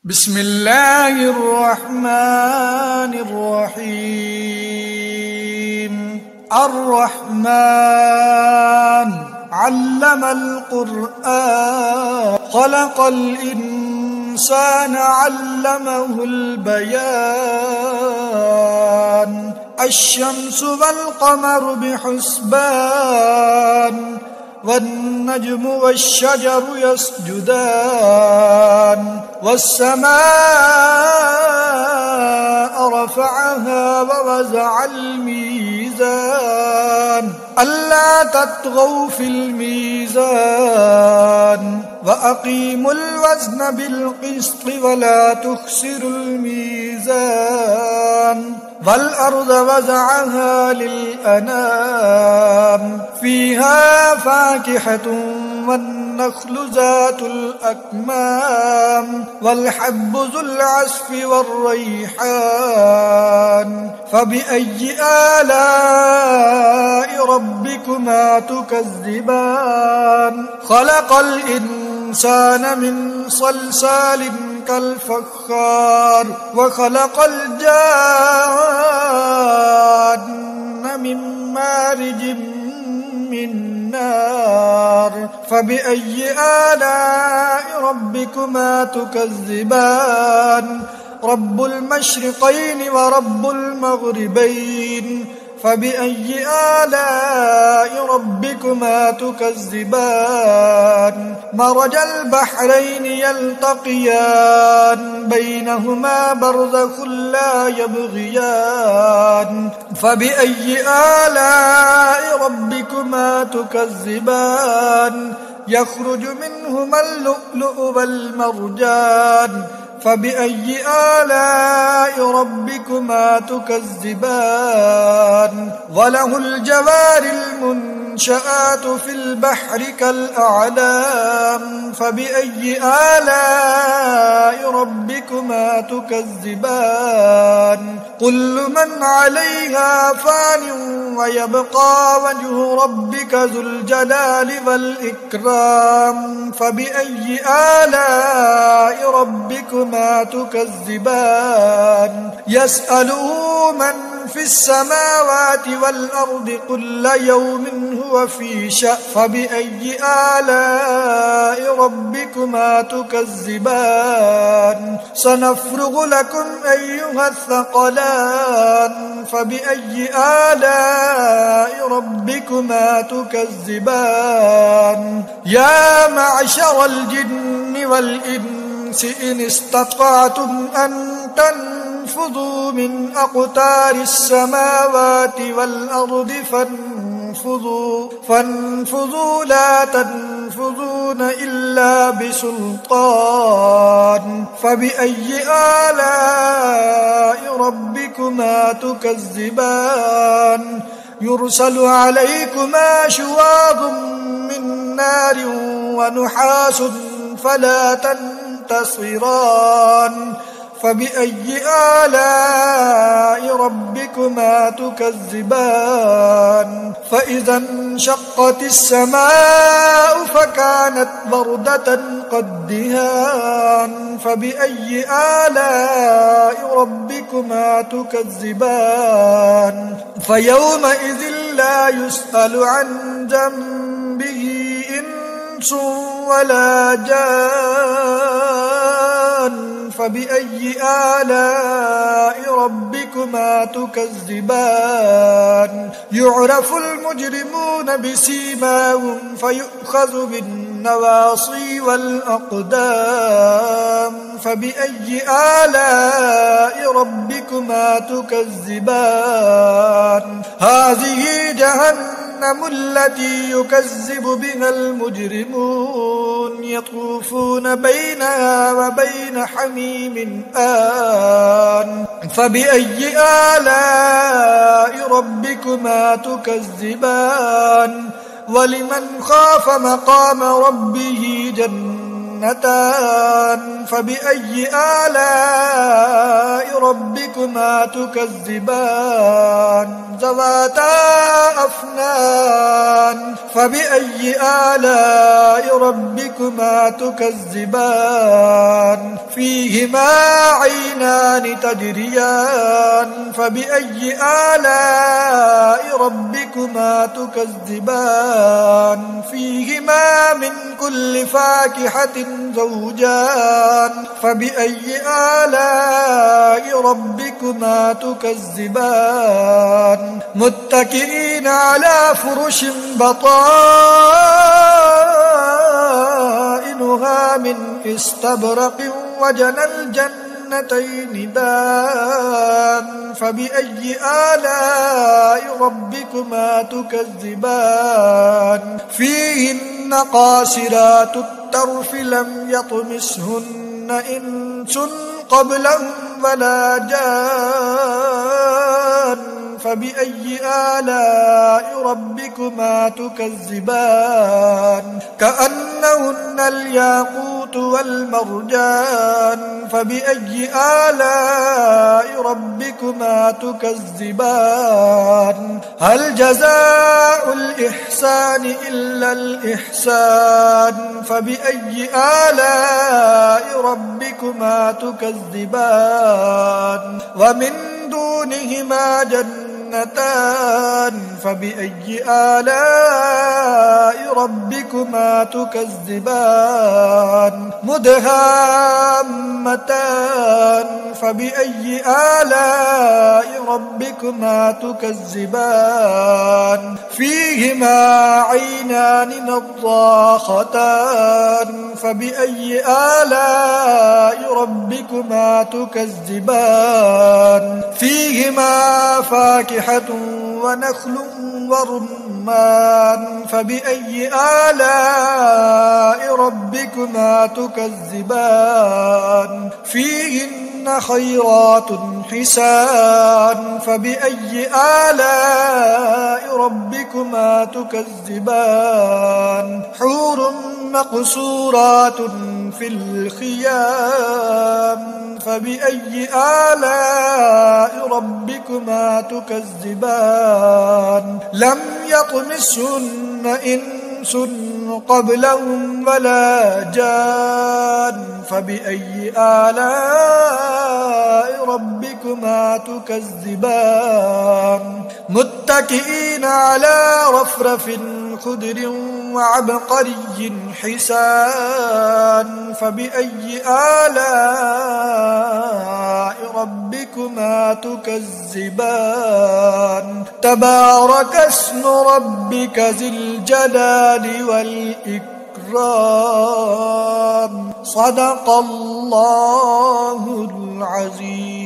بسم الله الرحمن الرحيم. الرحمن علم القرآن خلق الإنسان علمه البيان. الشمس والقمر بحسبان والنجم والشجر يسجدان. والسماء رفعها ووزع الميزان ألا تطغوا في الميزان وأقيموا الوزن بالقسط ولا تخسروا الميزان. والأرض وزعها للأنام فيها فاكهة والنخل ذات الأكمام والحب ذو العصف والريحان. فبأي آلاء ربكما تكذبان؟ خلق الإنسان من صلصال كالفخار وخلق الجان من مارج من نار. فبأي آلاء ربكما تكذبان؟ رب المشرقين ورب المغربين. فبأي آلاء ربكما تكذبان؟ مرج البحرين يلتقيان بينهما برزخ لا يبغيان. فبأي آلاء ربكما تكذبان؟ يخرج منهما اللؤلؤ والمرجان. فبأي آلاء ربكما تكذبان؟ وله الجوار المنشآت في البحر كالأعلام. فبأي آلاء ربكما تكذبان؟ كل من عليها فان ويبقى وجه ربك ذو الجلال والإكرام. فبأي آلاء ربكما تكذبان؟ يسأله من في السماوات والأرض كل يوم هو في شأن. فبأي آلاء ربكما تكذبان؟ سنفرغ لكم أيها الثقلان. فبأي آلاء ربكما تكذبان؟ يا معشر الجن والإنس إن استطعتم أن تنفذوا من أقطار السماوات والأرض فانفذوا لا تنفذون إلا بسلطان. فبأي آلاء ربكما تكذبان؟ يرسل عليكما شواظ من نار ونحاس فلا تنتصران. فبأي آلاء ربكما تكذبان؟ فإذا انشقت السماء فكانت وردة كالدهان. فبأي آلاء ربكما تكذبان؟ فيومئذ لا يسأل عن ذنبه إنس ولا جان. فبأي آلاء ربكما تكذبان؟ يعرف المجرمون بسيماهم فيؤخذ بالنواصي والأقدام. فبأي آلاء ربكما تكذبان؟ هذه جهنم التي يكذب بها المجرمون يطوفون بينها وبين حميم آن. فبأي آلاء ربكما تكذبان؟ ولمن خاف مقام ربه جنتان. جنتان فبأي آلاء ربكما تكذبان ذواتا أفنان فبأي آلاء ربكما تكذبان فيهما عينان تجريان فبأي آلاء ربكما تكذبان فيهما من كل فاكهة زوجان فبأي آلاء ربكما تكذبان متكئين على فرش بطائنها من استبرق وجنى الجنتين دان فبأي آلاء ربكما تكذبان فيهن قاصرات الطرف لم يطمسهن إنس قبلهم ولا جان فبأي آلاء ربكما تكذبان كأنهن الياقوت والمرجان فبأي آلاء ربكما تكذبان هل جزاء الإحسان إلا الإحسان فبأي آلاء ربكما تكذبان ومن دونهما جنتان فبأي آلاء ربكما تكذبان مدهامتان فبأي آلاء ربكما تكذبان فيهما عينان نضاختان فبأي آلاء ربكما تكذبان فيهما فاكهة ونخل ورمان فبأي آلاء ربكما تكذبان فيهن خيرات حسان فبأي آلاء ربكما تكذبان حور مقصورات في الخيام فبأي آلاء ربكما تكذبان لم يطمسهن إنس قبلهم ولا جان فبأي آلاء ربكما تكذبان متكئين على رفرف خضر وعبقري حسان فبأي آلاء ربكما تكذبان تبارك اسم ربك ذي الجلال والإكرام صدق الله العظيم.